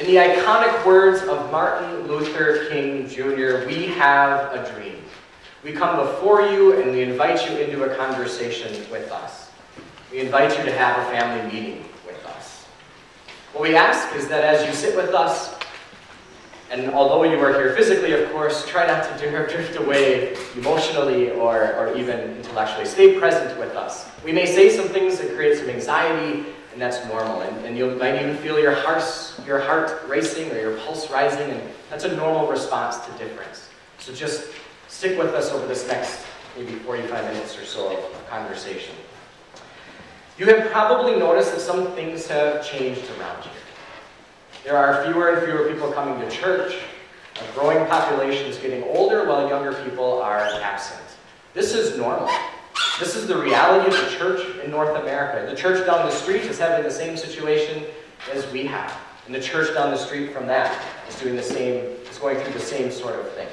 In the iconic words of Martin Luther King Jr., we have a dream. We come before you and we invite you into a conversation with us. We invite you to have a family meeting with us. What we ask is that as you sit with us, and although you are here physically, of course, try not to drift away emotionally or even intellectually. Stay present with us. We may say some things that create some anxiety, and that's normal. And you might even feel your heart racing or your pulse rising, and that's a normal response to difference. So just stick with us over this next maybe 45 minutes or so of conversation. You have probably noticed that some things have changed around here. There are fewer and fewer people coming to church. A growing population is getting older while younger people are absent. This is normal. This is the reality of the church in North America. The church down the street is having the same situation as we have. And the church down the street from that is doing the same, is going through the same sort of thing.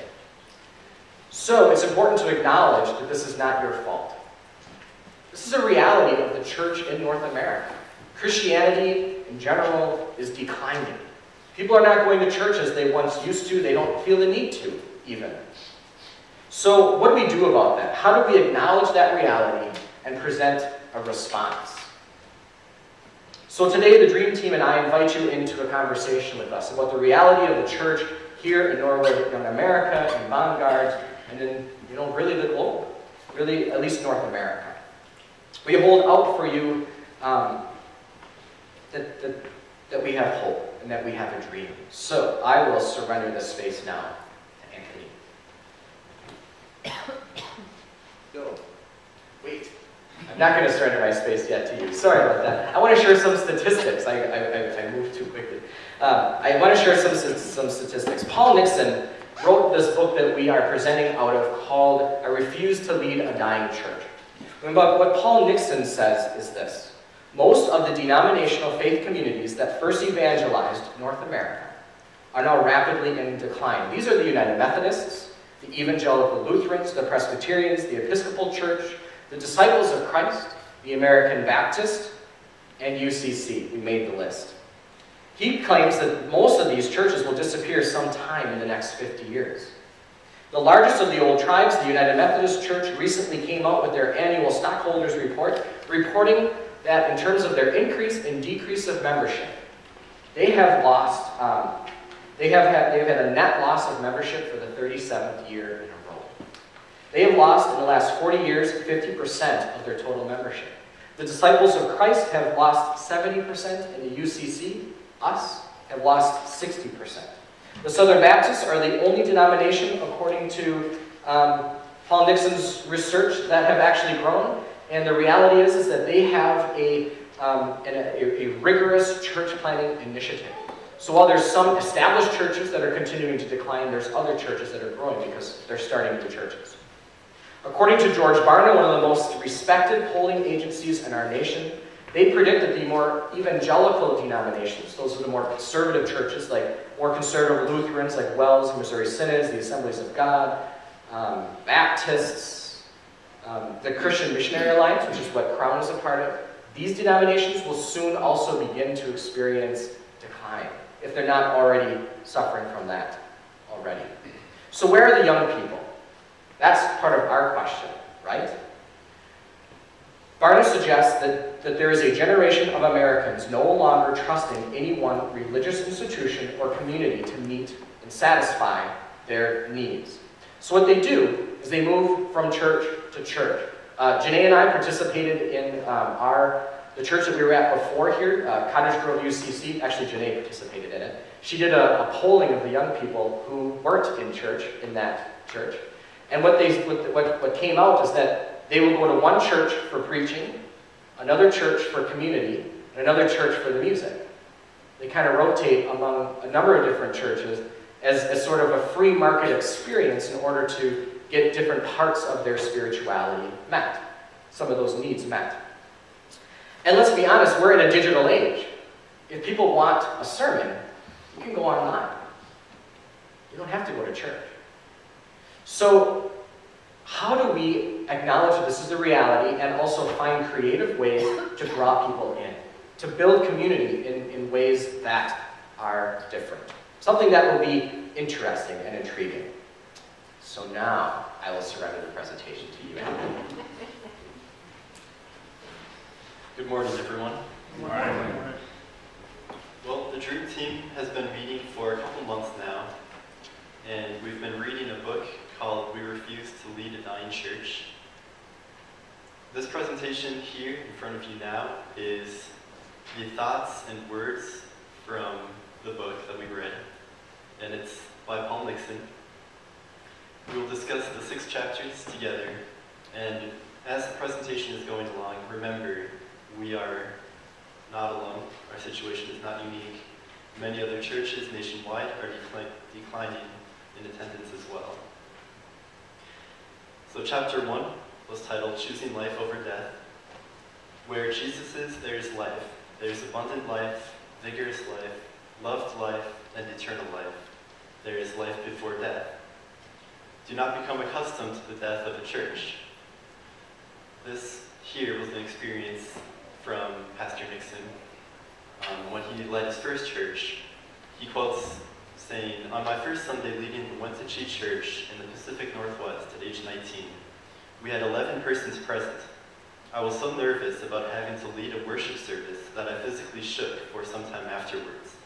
So it's important to acknowledge that this is not your fault. This is a reality of the church in North America. Christianity in general is declining. People are not going to church as they once used to. They don't feel the need to, even. So what do we do about that? How do we acknowledge that reality and present a response? So today, the Dream Team and I invite you into a conversation with us about the reality of the church here in Northern America, in Bongards, and in, really the globe, really at least North America. We hold out for you that we have hope and that we have a dream. So I will surrender this space now to Anthony. Go. Wait. I'm not going to surrender my space yet to you. Sorry about that. I want to share some statistics. I moved too quickly. I want to share some statistics. Paul Nixon wrote this book that we are presenting out of called I Refuse to Lead a Dying Church. But what Paul Nixon says is this: most of the denominational faith communities that first evangelized North America are now rapidly in decline. These are the United Methodists, the Evangelical Lutherans, the Presbyterians, the Episcopal Church, the Disciples of Christ, the American Baptist, and UCC. We made the list. He claims that most of these churches will disappear sometime in the next 50 years. The largest of the old tribes, the United Methodist Church, recently came out with their annual stockholders report, reporting that in terms of their increase and decrease of membership, they have lost, they've had a net loss of membership for the 37th year in a row. They have lost in the last 40 years 50% of their total membership. The Disciples of Christ have lost 70%, and the UCC, us, have lost 60%. The Southern Baptists are the only denomination, according to Paul Nixon's research, that have actually grown. And the reality is that they have a rigorous church planning initiative. So while there's some established churches that are continuing to decline, there's other churches that are growing because they're starting new churches. According to George Barna, one of the most respected polling agencies in our nation, they predict that the more evangelical denominations, those are the more conservative churches, like more conservative Lutherans like Wells, Missouri Synods, the Assemblies of God, Baptists, the Christian Missionary Alliance, which is what Crown is a part of, these denominations will soon also begin to experience decline, if they're not already suffering from that already. So where are the young people? That's part of our question, right? Barna suggests that there is a generation of Americans no longer trusting any one religious institution or community to meet and satisfy their needs. So what they do is they move from church to church. Janae and I participated in the church that we were at before here, Cottage Grove UCC. Actually, Janae participated in it. She did a polling of the young people who weren't in church in that church. And what came out is that they will go to one church for preaching, another church for community, and another church for the music. They kind of rotate among a number of different churches as sort of a free market experience in order to get different parts of their spirituality met, some of those needs met. And let's be honest, we're in a digital age. If people want a sermon, you can go online. You don't have to go to church. So how do we acknowledge that this is the reality and also find creative ways to draw people in, to build community in ways that are different. Something that will be interesting and intriguing. So now, I will surrender the presentation to you, Alan. Good morning, everyone. Good morning. Well, the Dream Team has been meeting for a couple months now, and we've been reading a book called We Refuse to Lead a Dying Church. This presentation here in front of you now is the thoughts and words from the book that we read, and it's by Paul Nixon. We will discuss the 6 chapters together, and as the presentation is going along, remember, we are not alone. Our situation is not unique. Many other churches nationwide are declining in attendance as well. So chapter 1 was titled Choosing Life Over Death. Where Jesus is, there is life. There is abundant life, vigorous life, loved life, and eternal life. There is life before death. Do not become accustomed to the death of a church. This here was an experience from Pastor Nixon. When he led his first church, he quotes saying, "On my first Sunday leading the Wenatchee Church in the Pacific Northwest at age 19, we had 11 persons present. I was so nervous about having to lead a worship service that I physically shook for some time afterwards.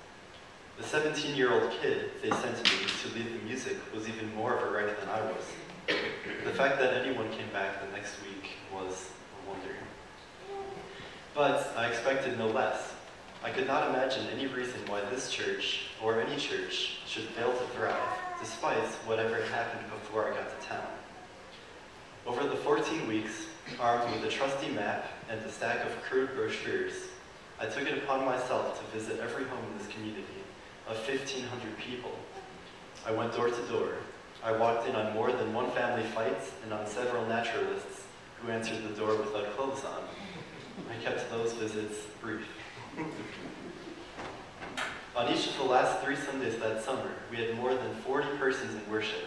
The 17-year-old kid they sent me to lead the music was even more of a wreck than I was. The fact that anyone came back the next week was a wonder. But I expected no less. I could not imagine any reason why this church, or any church, should fail to thrive, despite whatever had happened before I got to town. Over the 14 weeks, armed with a trusty map and a stack of crude brochures, I took it upon myself to visit every home in this community of 1,500 people. I went door to door. I walked in on more than one family fight and on several naturalists who answered the door without clothes on. I kept those visits brief. On each of the last 3 Sundays that summer, we had more than 40 persons in worship.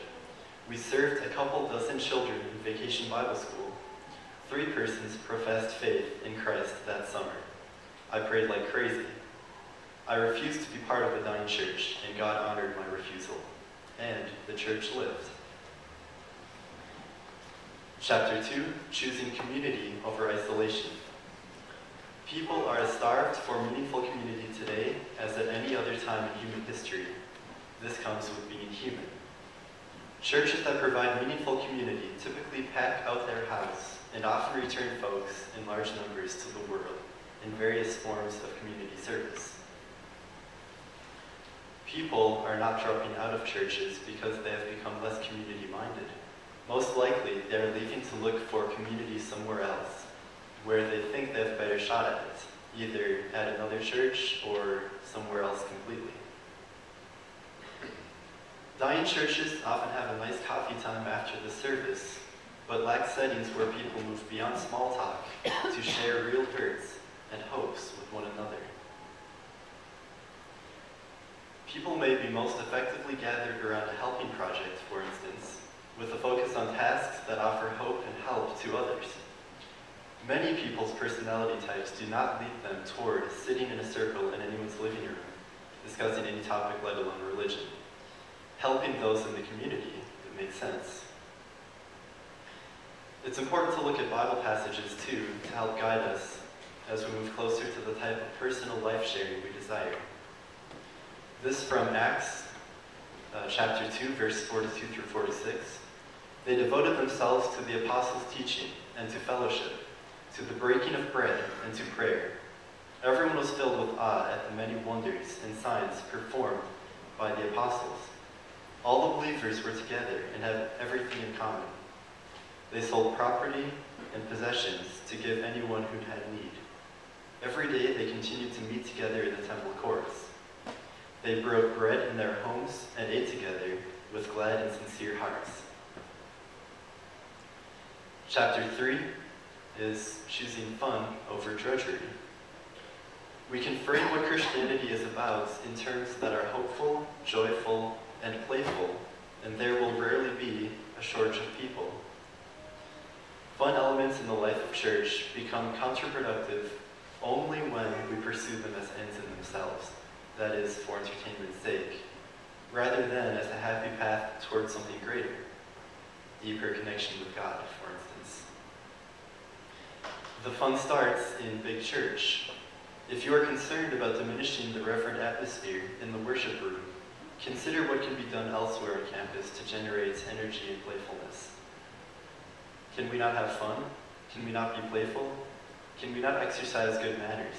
We served a couple dozen children in vacation Bible school. 3 persons professed faith in Christ that summer. I prayed like crazy. I refused to be part of a dying church, and God honored my refusal. And the church lived. Chapter 2, Choosing Community Over Isolation. People are as starved for meaningful community today as at any other time in human history. This comes with being human. Churches that provide meaningful community typically pack out their house and often return folks in large numbers to the world in various forms of community service. People are not dropping out of churches because they have become less community-minded. Most likely, they are leaving to look for community somewhere else, where they think they have a better shot at it, either at another church or somewhere else completely. Dying churches often have a nice coffee time after the service, but lack settings where people move beyond small talk to share real hurts and hopes with one another. People may be most effectively gathered around a helping project, for instance, with a focus on tasks that offer hope and help to others. Many people's personality types do not lead them toward sitting in a circle in anyone's living room, discussing any topic, let alone religion. Helping those in the community, it makes sense. It's important to look at Bible passages, too, to help guide us as we move closer to the type of personal life sharing we desire. This from Acts chapter 2, verse 42 through 46. They devoted themselves to the apostles' teaching and to fellowship, to the breaking of bread and to prayer. Everyone was filled with awe at the many wonders and signs performed by the apostles. All the believers were together and had everything in common. They sold property and possessions to give anyone who had need. Every day they continued to meet together in the temple courts. They broke bread in their homes and ate together with glad and sincere hearts. Chapter 3 is choosing fun over drudgery. We can frame what Christianity is about in terms that are hopeful, joyful, and playful, and there will rarely be a shortage of people. Fun elements in the life of church become counterproductive only when we pursue them as ends in themselves. that is for entertainment's sake, rather than as a happy path towards something greater, deeper connection with God, for instance. The fun starts in big church. If you are concerned about diminishing the reverent atmosphere in the worship room, consider what can be done elsewhere on campus to generate energy and playfulness. Can we not have fun? Can we not be playful? Can we not exercise good manners?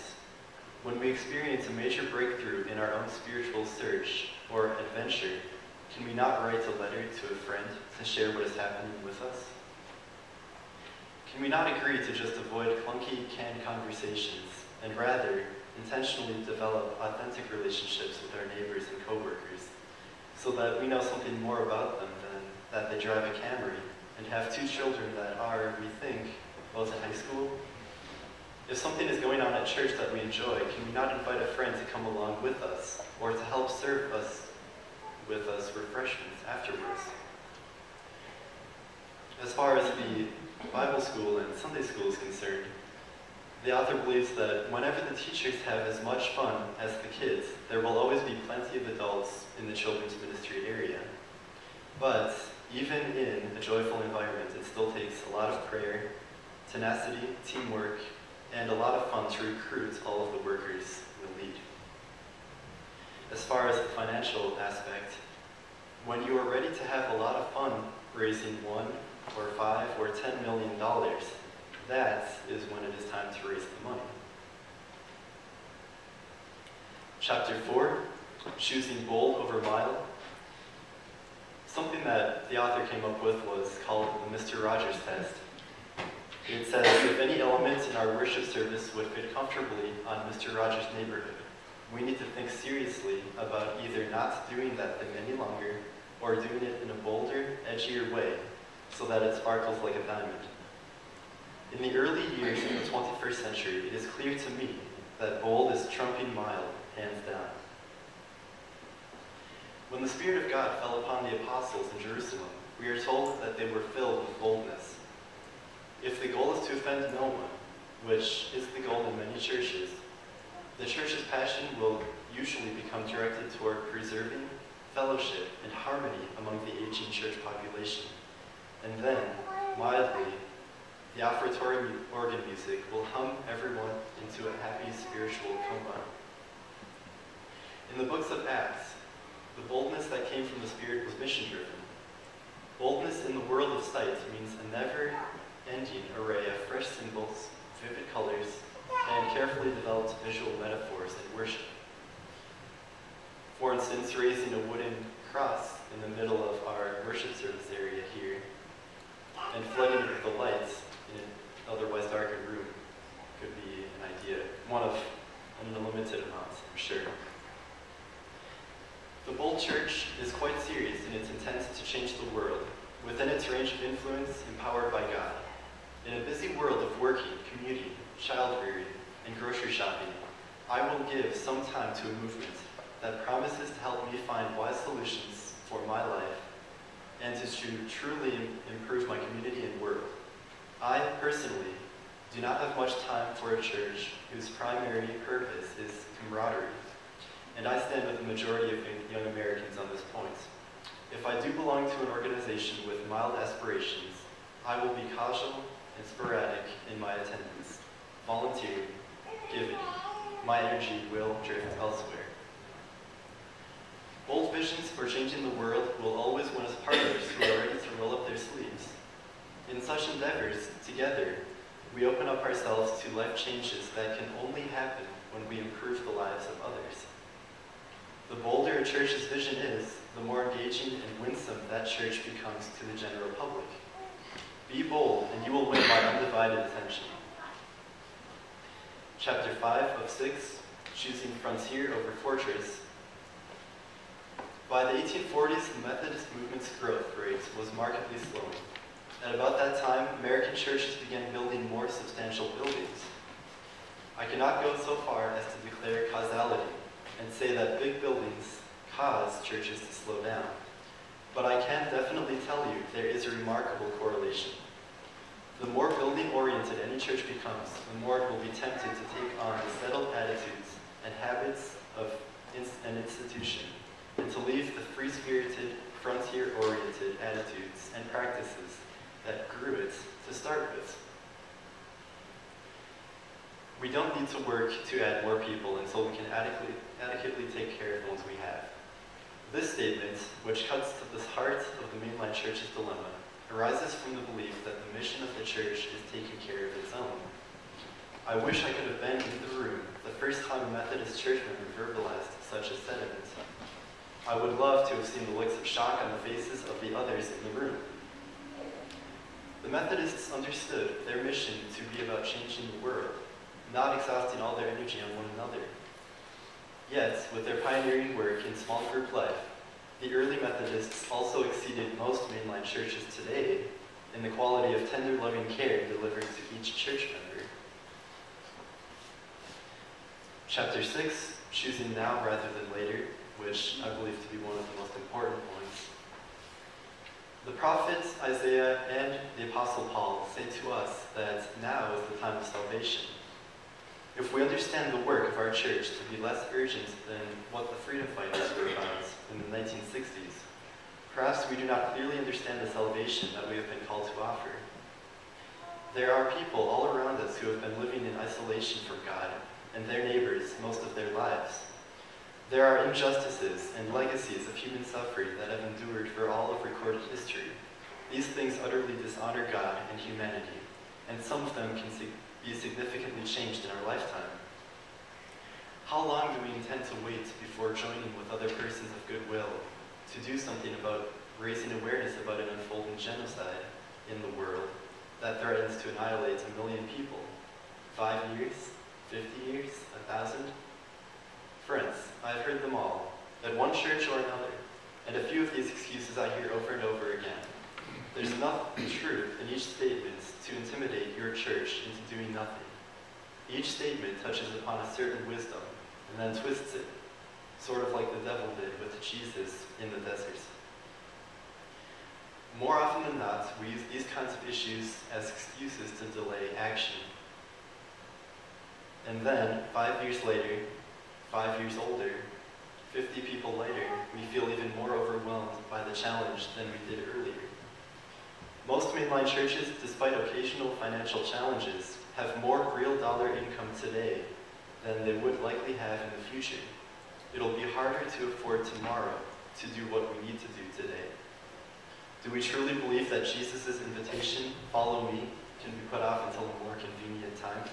When we experience a major breakthrough in our own spiritual search or adventure, can we not write a letter to a friend to share what is happening with us? Can we not agree to just avoid clunky, canned conversations and rather intentionally develop authentic relationships with our neighbors and coworkers so that we know something more about them than that they drive a Camry and have 2 children that are, we think, both in high school? If something is going on at church that we enjoy, can we not invite a friend to come along with us or to help serve us with us refreshments afterwards? As far as the Bible school and Sunday school is concerned, the author believes that whenever the teachers have as much fun as the kids, there will always be plenty of adults in the children's ministry area. But even in a joyful environment, it still takes a lot of prayer, tenacity, teamwork, and a lot of fun to recruit all of the workers we lead. As far as the financial aspect, when you are ready to have a lot of fun raising $1 or $5 or $10 million, that is when it is time to raise the money. Chapter 4, choosing bold over mild. Something that the author came up with was called the Mr. Rogers test. It says, if any element in our worship service would fit comfortably on Mr. Rogers' neighborhood, we need to think seriously about either not doing that thing any longer or doing it in a bolder, edgier way so that it sparkles like a diamond. In the early years of the 21st century, it is clear to me that bold is trumping mild, hands down. When the Spirit of God fell upon the apostles in Jerusalem, we are told that they were filled with boldness. If the goal is to offend no one, which is the goal in many churches, the church's passion will usually become directed toward preserving fellowship and harmony among the aging church population. And then, mildly, the offertory organ music will hum everyone into a happy spiritual coma. In the books of Acts, the boldness that came from the Spirit was mission-driven. Boldness in the world of sight means a never-ending array of fresh symbols, vivid colors, and carefully developed visual metaphors in worship. For instance, raising a wooden cross in the middle of our worship service area here and flooding it with the lights in an otherwise darkened room could be an idea, one of an unlimited amount, I'm sure. The bold church is quite serious in its intent to change the world, within its range of influence, empowered by God. In a busy world of working, commuting, child-rearing, and grocery shopping, I will give some time to a movement that promises to help me find wise solutions for my life and to truly improve my community and world. I, personally, do not have much time for a church whose primary purpose is camaraderie, and I stand with the majority of young Americans on this point. If I do belong to an organization with mild aspirations, I will be casual and sporadic in my attendance, volunteering, giving. My energy will drift elsewhere. Bold visions for changing the world will always win us partners who are ready to roll up their sleeves. In such endeavors, together, we open up ourselves to life changes that can only happen when we improve the lives of others. The bolder a church's vision is, the more engaging and winsome that church becomes to the general public. Be bold, and you will win my undivided attention. Chapter 5 of 6, choosing frontier over fortress. By the 1840s, the Methodist movement's growth rate was markedly slowing. At about that time, American churches began building more substantial buildings. I cannot go so far as to declare causality and say that big buildings cause churches to slow down. But I can definitely tell you there is a remarkable correlation. The more building-oriented any church becomes, the more it will be tempted to take on the settled attitudes and habits of an institution, and to leave the free-spirited, frontier-oriented attitudes and practices that grew it to start with. We don't need to work to add more people until we can adequately take care of the ones we have. This statement, which cuts to the heart of the mainline church's dilemma, arises from the belief that the mission of the church is taking care of its own. I wish I could have been in the room the first time a Methodist church member verbalized such a sentiment. I would love to have seen the looks of shock on the faces of the others in the room. The Methodists understood their mission to be about changing the world, not exhausting all their energy on one another. Yet, with their pioneering work in small group life, the early Methodists also exceeded most mainline churches today in the quality of tender, loving care delivered to each church member. Chapter 6, choosing now rather than later, which I believe to be one of the most important points. The prophets Isaiah and the Apostle Paul say to us that now is the time of salvation. If we understand the work of our church to be less urgent than what the freedom fighters were about in the 1960s, perhaps we do not clearly understand the salvation that we have been called to offer. There are people all around us who have been living in isolation from God and their neighbors most of their lives. There are injustices and legacies of human suffering that have endured for all of recorded history. These things utterly dishonor God and humanity, and some of them can be significantly changed in our lifetime. How long do we intend to wait before joining with other persons of goodwill to do something about raising awareness about an unfolding genocide in the world that threatens to annihilate 1 million people? 5 years? 50 years? 1,000? Friends, I have heard them all, at one church or another, and a few of these excuses I hear over and over again. There's enough truth in each statement to intimidate your church into doing nothing. Each statement touches upon a certain wisdom and then twists it, sort of like the devil did with Jesus in the desert. More often than not, we use these kinds of issues as excuses to delay action. And then, 5 years later, 5 years older, 50 people later, we feel even more overwhelmed by the challenge than we did earlier. Most mainline churches, despite occasional financial challenges, have more real dollar income today than they would likely have in the future. It'll be harder to afford tomorrow to do what we need to do today. Do we truly believe that Jesus' invitation, "Follow me," can be put off until a more convenient time?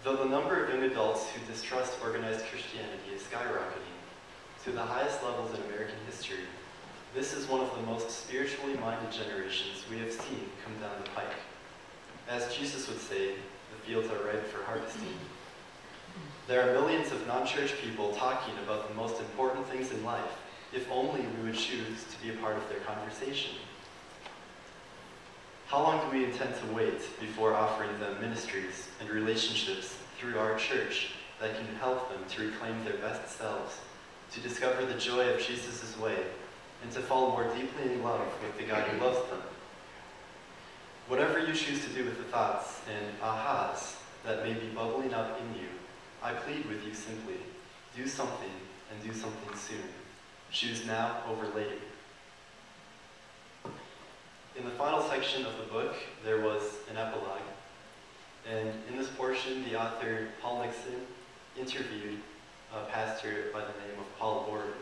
Though the number of young adults who distrust organized Christianity is skyrocketing to the highest levels in American history, this is one of the most spiritually minded generations we have seen come down the pike. As Jesus would say, the fields are ripe for harvesting. There are millions of non-church people talking about the most important things in life, if only we would choose to be a part of their conversation. How long do we intend to wait before offering them ministries and relationships through our church that can help them to reclaim their best selves, to discover the joy of Jesus' way, and to fall more deeply in love with the God who loves them? Whatever you choose to do with the thoughts and ahas that may be bubbling up in you, I plead with you simply, do something and do something soon. Choose now over later. In the final section of the book, there was an epilogue. And in this portion, the author, Paul Nixon, interviewed a pastor by the name of Paul Gordon.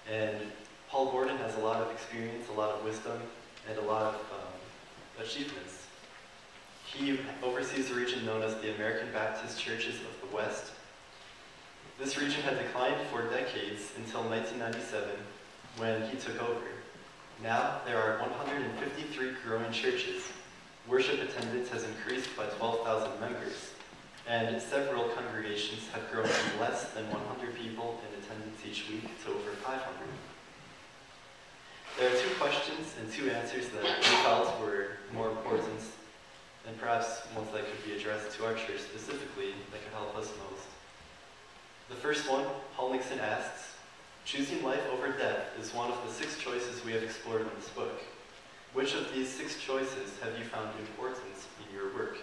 And Paul Gordon has a lot of experience, a lot of wisdom, and a lot of achievements. He oversees a region known as the American Baptist Churches of the West. This region had declined for decades until 1997, when he took over. Now, there are 153 growing churches. Worship attendance has increased by 12,000 members, and several congregations have grown from less than 100 people in attendance each week to over 500. There are 2 questions and 2 answers that we felt were more important, and perhaps ones that could be addressed to our church specifically that could help us most. The first one, Paul Nixon asks, choosing life over death is one of the 6 choices we have explored in this book. Which of these 6 choices have you found important in your work?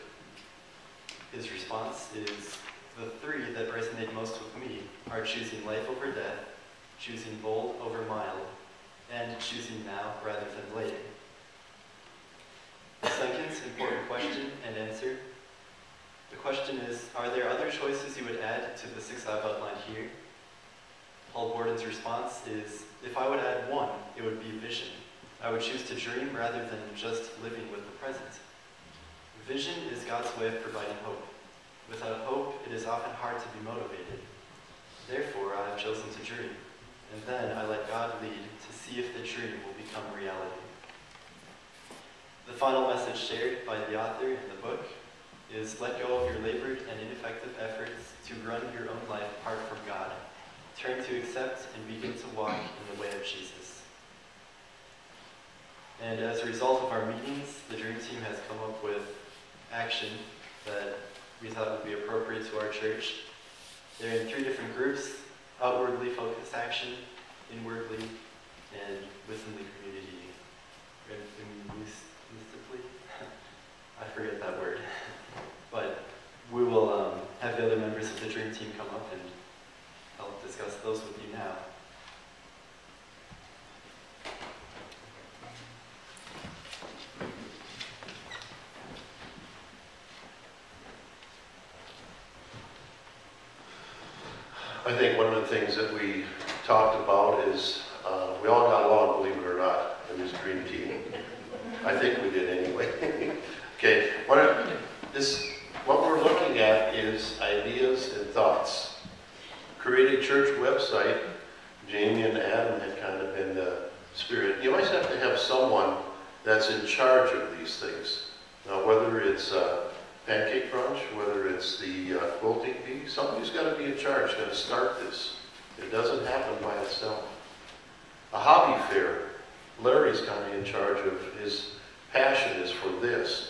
His response is The three that resonate most with me are choosing life over death, choosing bold over mild, and choosing now rather than later. The second important question and answer. The question is, are there other choices you would add to the 6 I've outlined here? Paul Borden's response is, if I would add one, it would be vision. I would choose to dream rather than just living with the present. Vision is God's way of providing hope. Without hope, it is often hard to be motivated. Therefore, I have chosen to dream, and then I let God lead to see if the dream will become reality. The final message shared by the author in the book is, let go of your labored and ineffective efforts to run your own life apart from God. Turn to accept and begin to walk in the way of Jesus. And as a result of our meetings, the Dream Team has come up with action that we thought would be appropriate to our church. They're in 3 different groups: outwardly focused action, inwardly, and within the community. I forget that word. But we will have the other members of the Dream Team come up and I'll discuss those with you now. I think one of the things that we talked about is we all got along, believe it or not, in this Dream Team. I think we did anyway. Okay, what we're looking at is ideas and thoughts. Create a church website. Jamie and Adam had kind of been the spirit. You always have to have someone that's in charge of these things. Now, whether it's Pancake Crunch, whether it's the quilting bee, somebody's got to be in charge, got to start this. It doesn't happen by itself. A hobby fair. Larry's kind of in charge of, his passion is for this.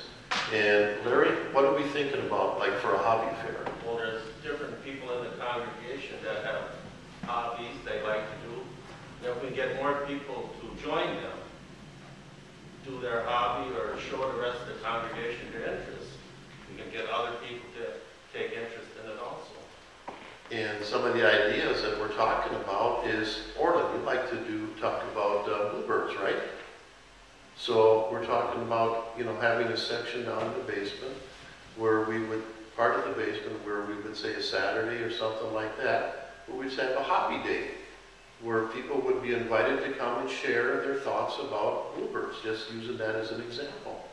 And Larry, what are we thinking about, like for a hobby fair? Well, there's different people in the congregation that have hobbies they like to do. And if we get more people to join them, do their hobby or show the rest of the congregation their interest, we can get other people to take interest in it also. And some of the ideas that we're talking about is, Orla, you'd like to talk about bluebirds, right? So we're talking about, having a section down in the basement where we would, part of the basement where we would say a Saturday or something like that, where we'd have a hobby day where people would be invited to come and share their thoughts about bluebirds, just using that as an example.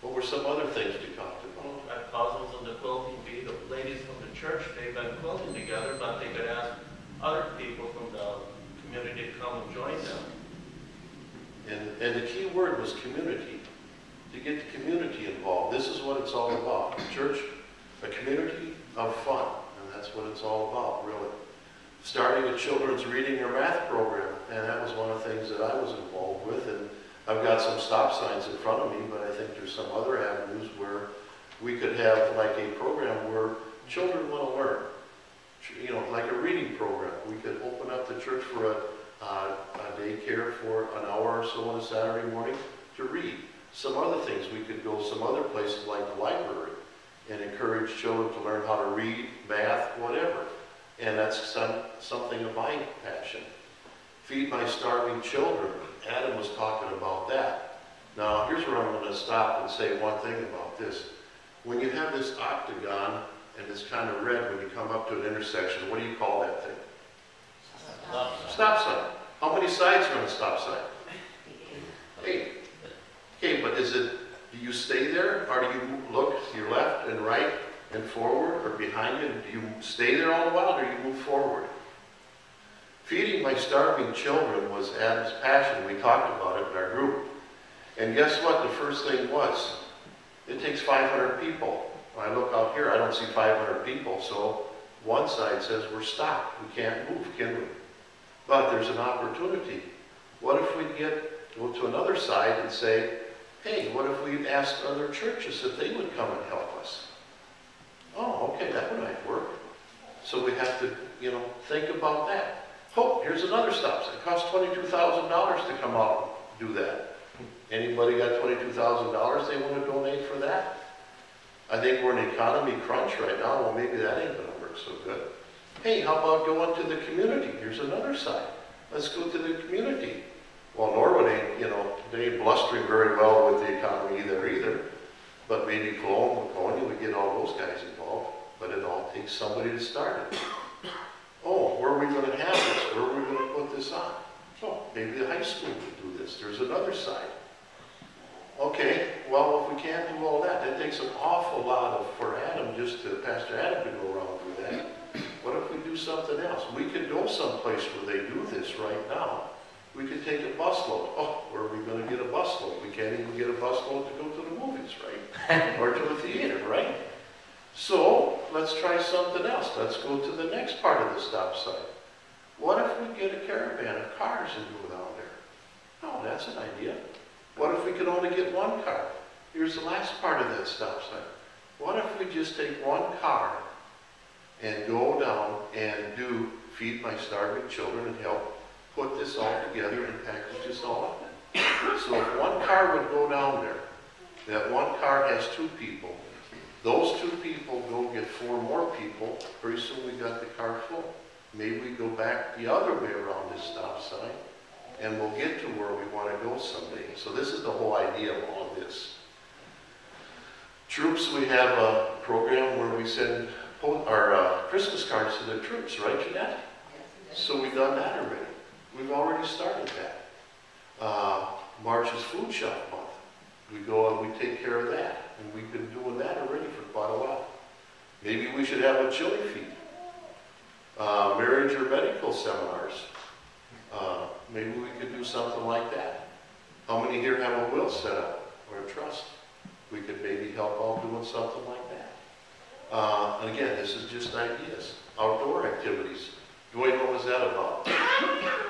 What were some other things we talked about? At puzzles and the quilting bee, the ladies from the church, they've been quilting together, but they could ask other people from the community to come and join them. And the key word was community. To get the community involved. This is what it's all about. Church, a community of fun. And that's what it's all about, really. Starting a children's reading or math program. And that was one of the things that I was involved with. And I've got some stop signs in front of me, but I think there's some other avenues where we could have like a program where children want to learn. Like a reading program. We could open up the church for a daycare for an hour or so on a Saturday morning to read. Some other things, we could go some other places like the library and encourage children to learn how to read, math, whatever. And that's something of my passion. Feed my starving children. Adam was talking about that. Now, here's where I'm going to stop and say one thing about this. When you have this octagon and it's kind of red when you come up to an intersection, what do you call that thing? Stop sign. How many sides are on a stop sign? 8. Okay, but do you stay there, or do you look to your left and right and forward, or behind you? Do you stay there all the while, or do you move forward? Feeding my starving children was Adam's passion. We talked about it in our group. And guess what the first thing was? It takes 500 people. When I look out here, I don't see 500 people, so one side says we're stopped. We can't move, can we? But there's an opportunity. What if we go to another side and say, hey, what if we asked other churches if they would come and help us? Oh, okay, that might work. So we have to, think about that. Oh, here's another stop sign. It costs $22,000 to come out and do that. Anybody got $22,000 they want to donate for that? I think we're in economy crunch right now. Well, maybe that ain't going to work work so good. Hey, how about going to the community? Here's another side. Let's go to the community. Well, Norwood ain't, they ain't blustering very well with the economy either. But maybe Cologne, Waconia, we get all those guys involved. But it all takes somebody to start it. Oh, where are we going to have this? Where are we going to put this on? Oh, maybe the high school could do this. There's another side. Okay, well, if we can't do all that, that takes an awful lot for Pastor Adam to go around and do that. What if we do something else? We could go someplace where they do this right now. We could take a busload. Oh, where are we going to get a busload? We can't even get a busload to go to the movies, right? Or to a theater, right? So, let's try something else. Let's go to the next part of the stop sign. What if we get a caravan of cars and go down there? Oh, that's an idea. What if we could only get one car? Here's the last part of that stop sign. What if we just take one car and go down and do Feed My Starving Children and help put this all together and package this all up? So if one car would go down there, that one car has 2 people. Those 2 people go get 4 more people. Pretty soon we got the car full. Maybe we go back the other way around this stop sign and we'll get to where we want to go someday. So this is the whole idea of all of this. Troops, we have a program where we send our Christmas cards to the troops, right, Jeanette? So we've done that already. We've already started that. March is Food Shop Month. We go and we take care of that. And we've been doing that already for quite a while. Maybe we should have a chili feed. Marriage or medical seminars. Maybe we could do something like that. How many here have a will set up or a trust? We could maybe help out doing something like that. And again, this is just ideas. Outdoor activities. Dwayne, what was that about?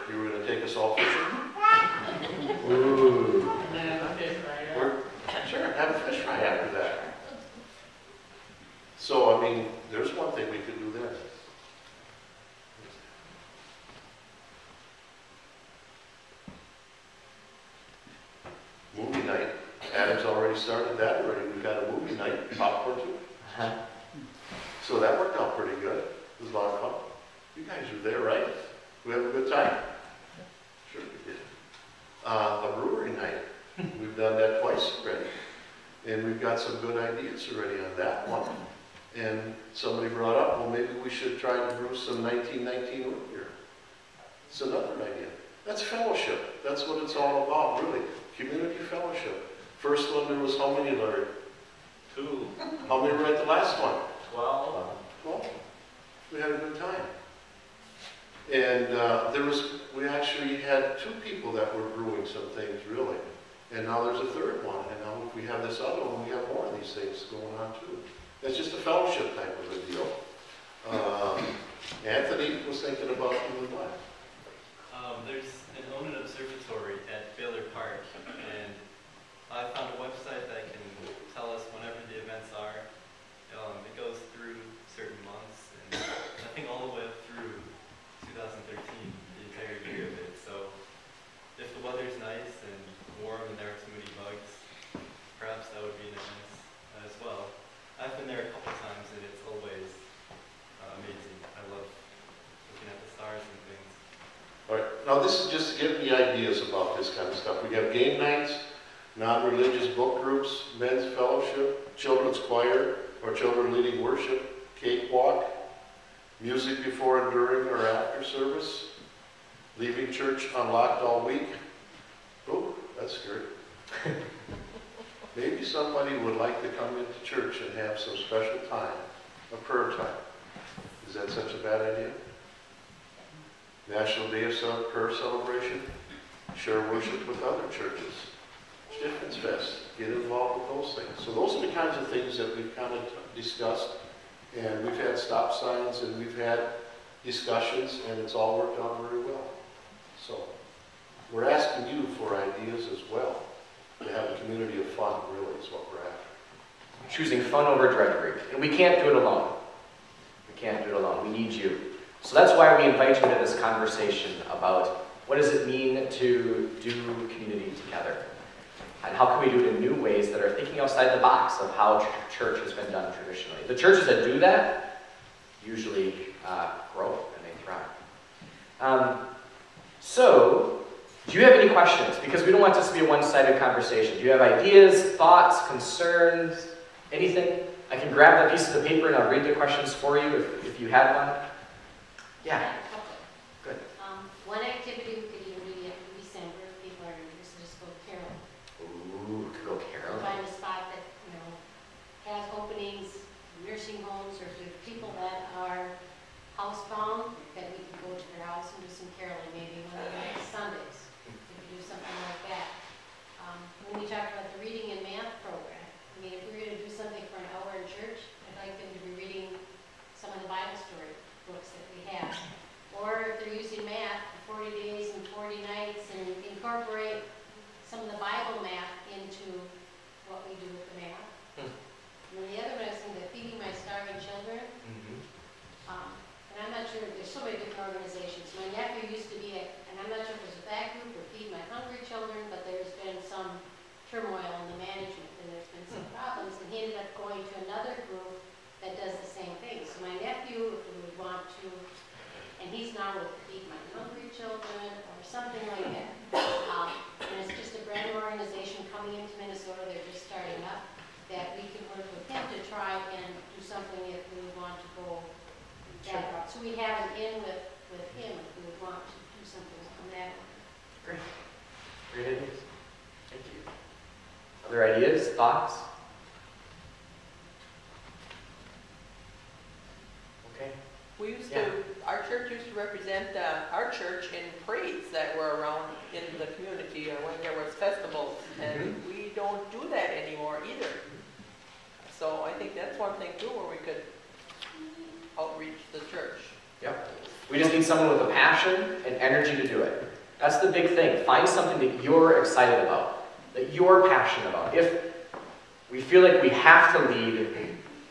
You were going to take us all fishing? Ooh. Sure, have a fish fry after that. So, I mean, there's one thing we could do there. Movie night. Adam's already started that already. We've got a movie night, popcorn too. So that worked out pretty good. It was a lot of fun. You guys were there, right? We have a good time? Sure we did. A brewery night. We've done that twice already. And we've got some good ideas already on that one. And somebody brought up, well, maybe we should try to brew some 1919 root beer. It's another idea. That's fellowship. That's what it's all about, really. Community fellowship. First one, there was how many, Larry? 2. How many were at the last one? 12. 12. We had a good time. And we actually had 2 people that were brewing some things, really. And now there's a 3rd one. And now if we have this other one, we have more of these things going on, too. It's just a fellowship type of a deal. Anthony was thinking about doing what? There's an Onan observatory at Baylor Park, and I found a website that can tell us whenever the events are. It goes through certain months, and I think all the way up through 2013, the entire year of it. So if the weather's nice and warm and there aren't too many bugs, perhaps that would be nice as well. I've been there a couple times, and it's always amazing. I love looking at the stars and things. All right. Now this is just to give me ideas about this kind of stuff. We have game nights, non-religious book groups, men's fellowship, children's choir, or children leading worship, cakewalk, music before and during or after service, leaving church unlocked all week. Oh, that's scary. Maybe somebody would like to come into church and have some special time, a prayer time. Is that such a bad idea? National Day of Prayer Celebration. Share worship with other churches. Stiffin's Fest. Get involved with those things. So those are the kinds of things that we've kind of discussed. And we've had stop signs and we've had discussions and it's all worked out very well. So we're asking you for ideas as well. To have a community of fun, really, is what we're after. Choosing fun over drudgery. And we can't do it alone. We can't do it alone. We need you. So that's why we invite you into this conversation about what does it mean to do community together? And how can we do it in new ways that are thinking outside the box of how church has been done traditionally? The churches that do that, usually grow and they thrive. So, do you have any questions? Because we don't want this to be a one-sided conversation. Do you have ideas, thoughts, concerns, anything? I can grab that piece of the paper and I'll read the questions for you if you had one. Yeah. Good. One activity we could even do in December, if people are interested, is go carol. Ooh, could go carol. Find a spot that, has openings, nursing homes, or for people that are housebound, that we can go to their house and do some caroling, maybe one of the next Sundays. We could do something like that. When we talked about the reading and math program, I mean, if we're going to do something for an hour in church, I'd like them to be reading some of the Bible story books that we have. Or if they're using math, 40 days and 40 nights, and incorporate some of the Bible math into what we do with the math. And then the other one I was thinking, the Feeding My Starving Children. And I'm not sure, there's so many different organizations. My nephew used to be and I'm not sure if it was that group or Feed My Hungry Children, but there's been some turmoil in the management, and there's been some problems, and he ended up going to another group that does the same thing. So my nephew, if we would want to, and he's now with Feed My Hungry Children or something like that. And it's just a brand new organization coming into Minnesota, they're just starting up, that we can work with him to try and do something if we would want to go that route. So we have an in with him if we would want to do something on that. Great. Great ideas. Thank you. Other ideas, thoughts? Okay. Our church used to represent our church in parades that were around in the community or when there was festivals, and we don't do that anymore either. So I think that's one thing too where we could outreach the church. Yep. We just need someone with a passion and energy to do it. That's the big thing. Find something that you're excited about, that you're passionate about. If we feel like we have to lead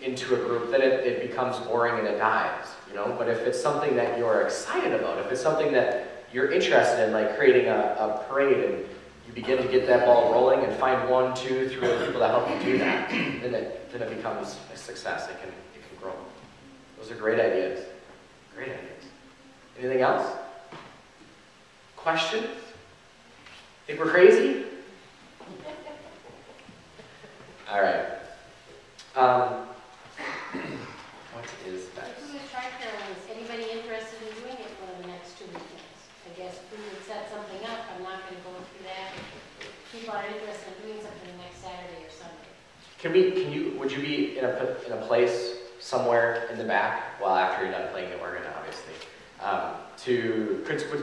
into a group, then it becomes boring and it dies, But if it's something that you're excited about, if it's something that you're interested in, like creating a parade, and you begin to get that ball rolling and find 1, 2, 3 other people to help you do that, then it becomes a success. It can grow. Those are great ideas. Great ideas. Anything else? Questions? Think we're crazy? All right. What is If next? we would try caroling, is anybody interested in doing it one of the next 2 weekends? I guess if we would set something up, I'm not going to go through that. People are interested in doing something next Saturday or Sunday. Would you be in a place somewhere in the back, well, after you're done playing the organ, obviously,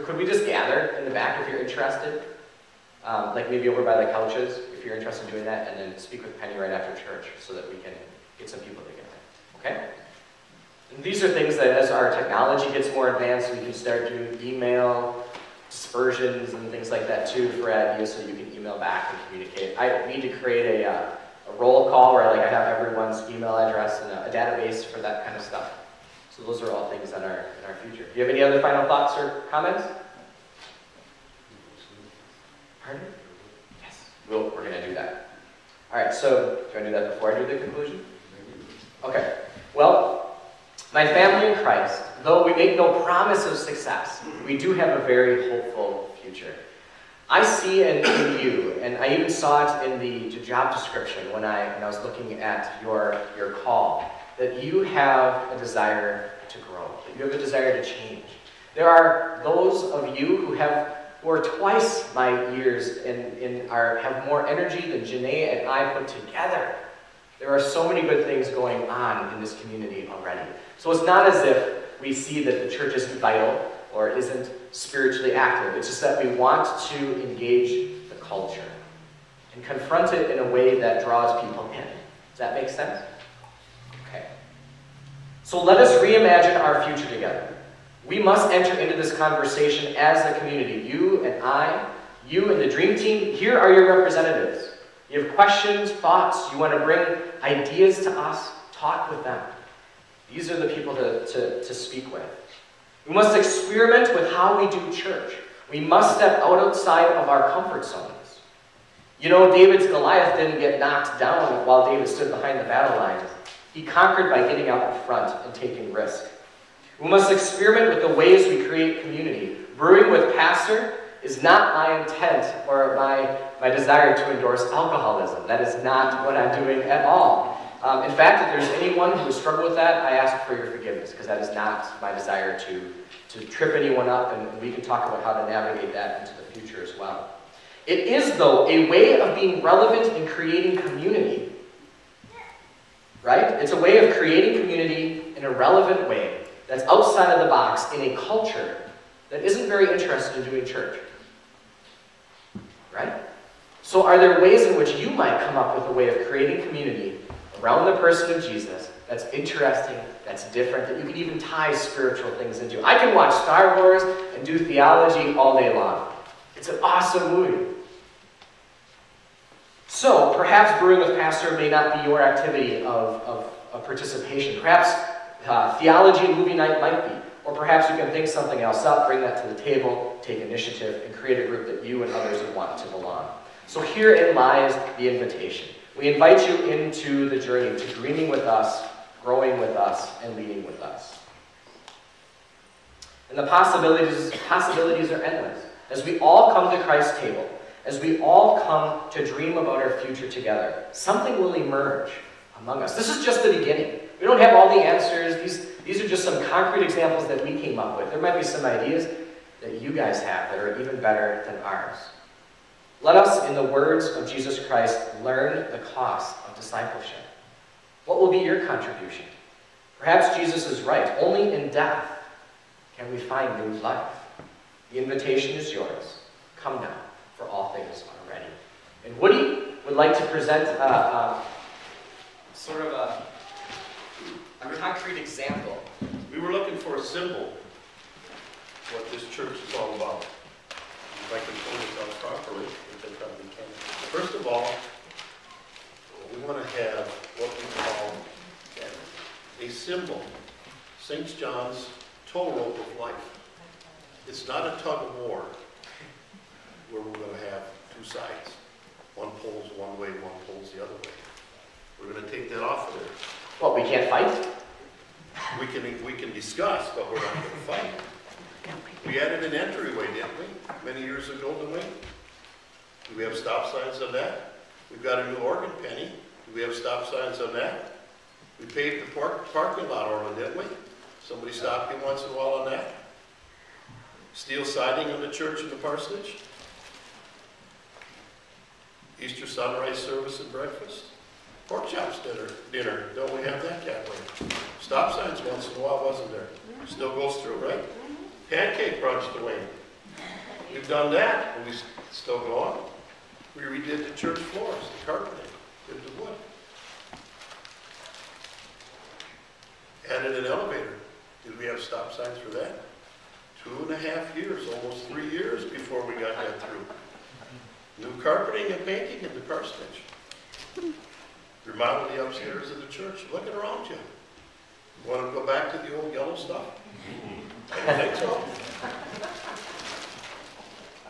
could we just gather in the back if you're interested? Like maybe over by the couches, if you're interested in doing that, and then speak with Penny right after church so that we can get some people together. Okay? And these are things that as our technology gets more advanced, we can start doing email dispersions and things like that too for ideas so you can email back and communicate. I need to create a roll call where I have everyone's email address and a database for that kind of stuff. So those are all things that are in our future. Do you have any other final thoughts or comments? Pardon? Yes, we're going to do that. All right, so do I do that before I do the conclusion? Okay. Well, my family in Christ, though we make no promise of success, we do have a very hopeful future. I see in you, and I even saw it in the job description when I was looking at your call, that you have a desire to grow, that you have a desire to change. There are those of you who are twice my years and have more energy than Janae and I put together. There are so many good things going on in this community already. So it's not as if we see that the church isn't vital or isn't spiritually active. It's just that we want to engage the culture and confront it in a way that draws people in. Does that make sense? Okay. So let us reimagine our future together. We must enter into this conversation as a community. You and I, you and the Dream Team, here are your representatives. You have questions, thoughts, you want to bring ideas to us, talk with them. These are the people to speak with. We must experiment with how we do church. We must step outside of our comfort zones. David's Goliath didn't get knocked down while David stood behind the battle lines. He conquered by getting out in front and taking risk We must experiment with the ways we create community. Brewing with Pastor is not my intent or my desire to endorse alcoholism. That is not what I'm doing at all. In fact, if there's anyone who would struggle with that, I ask for your forgiveness, because that is not my desire to trip anyone up, and we can talk about how to navigate that into the future as well. It is, though, a way of being relevant in creating community. Right? It's a way of creating community in a relevant way that's outside of the box in a culture that isn't very interested in doing church. Right? So are there ways in which you might come up with a way of creating community around the person of Jesus that's interesting, that's different, that you could even tie spiritual things into? I can watch Star Wars and do theology all day long. It's an awesome movie. So perhaps Brewing with Pastor may not be your activity of participation. Perhaps theology and movie night might be. Or perhaps you can think something else up, bring that to the table, take initiative, and create a group that you and others would want to belong. So herein lies the invitation. We invite you into the journey to dreaming with us, growing with us, and leading with us. And the possibilities are endless. As we all come to Christ's table, as we all come to dream about our future together, something will emerge among us. This is just the beginning. We don't have all the answers. These are just some concrete examples that we came up with. There might be some ideas that you guys have that are even better than ours. Let us, in the words of Jesus Christ, learn the cost of discipleship. What will be your contribution? Perhaps Jesus is right. Only in death can we find new life. The invitation is yours. Come now, for all things are ready. And Woody would like to present sort of a concrete example. We were looking for a symbol, what this church is all about. If I can pull this out properly, which I probably can. First of all, we want to have what we call a symbol. St. John's tow rope of life. It's not a tug of war where we're going to have two sides. One pulls one way, one pulls the other way. We're going to take that off of there. What, we can't fight? We can discuss, but we're not going to fight. We added an entryway, didn't we? Many years ago, didn't we? Do we have stop signs on that? We've got a new organ penny. Do we have stop signs on that? We paved the parking lot over, didn't we? Somebody stopped you once in a while on that? Steel siding on the church and the parsonage? Easter sunrise service and breakfast? Pork chops dinner. Don't we have that, Kathleen? Stop signs once in a while, wasn't there? Still goes through, right? Pancake brunch, Dwayne. We've done that, and we still go on. We redid the church floors, the carpeting, did the wood. Added an elevator. Did we have stop signs for that? 2.5 years, almost 3 years before we got that through. New carpeting and painting in the parsonage. Remodeled the upstairs of the church. Looking around you. Want to go back to the old yellow stuff? I think so.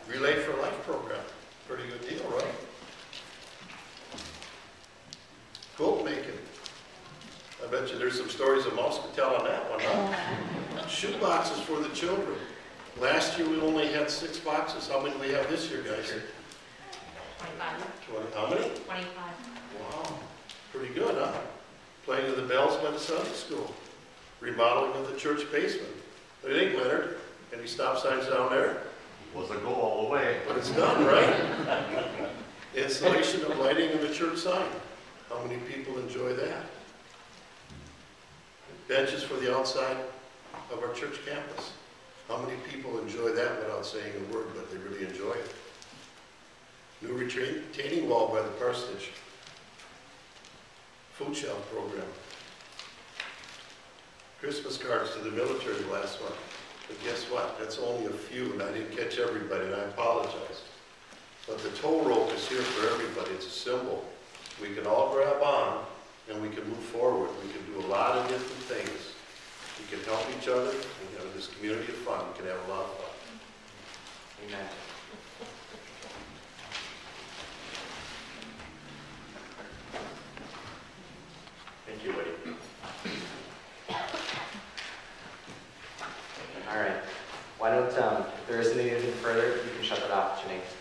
Relay for Life program. Pretty good deal, right? Quilt making. I bet you there's some stories a mouse could tell on that one, huh? Shoe boxes for the children. Last year we only had 6 boxes. How many do we have this year, guys? 25. How many? 25. Wow. Pretty good, huh? Playing of the bells by the Sunday school. Remodeling of the church basement. What do you think, Leonard? Any stop signs down there? Was a go all the way. But it's done, right? Installation of lighting in the church sign. How many people enjoy that? Benches for the outside of our church campus. How many people enjoy that without saying a word, but they really enjoy it? New retaining wall by the parsonage. Food shelf program. Christmas cards to the military last month. But guess what? That's only a few, and I didn't catch everybody, and I apologize. But the tow rope is here for everybody. It's a symbol. We can all grab on, and we can move forward. We can do a lot of different things. We can help each other, and in this community of fun, we can have a lot of fun. Amen. Thank you, Woody. why don't, if there isn't anything further, you can shut that off, Janae.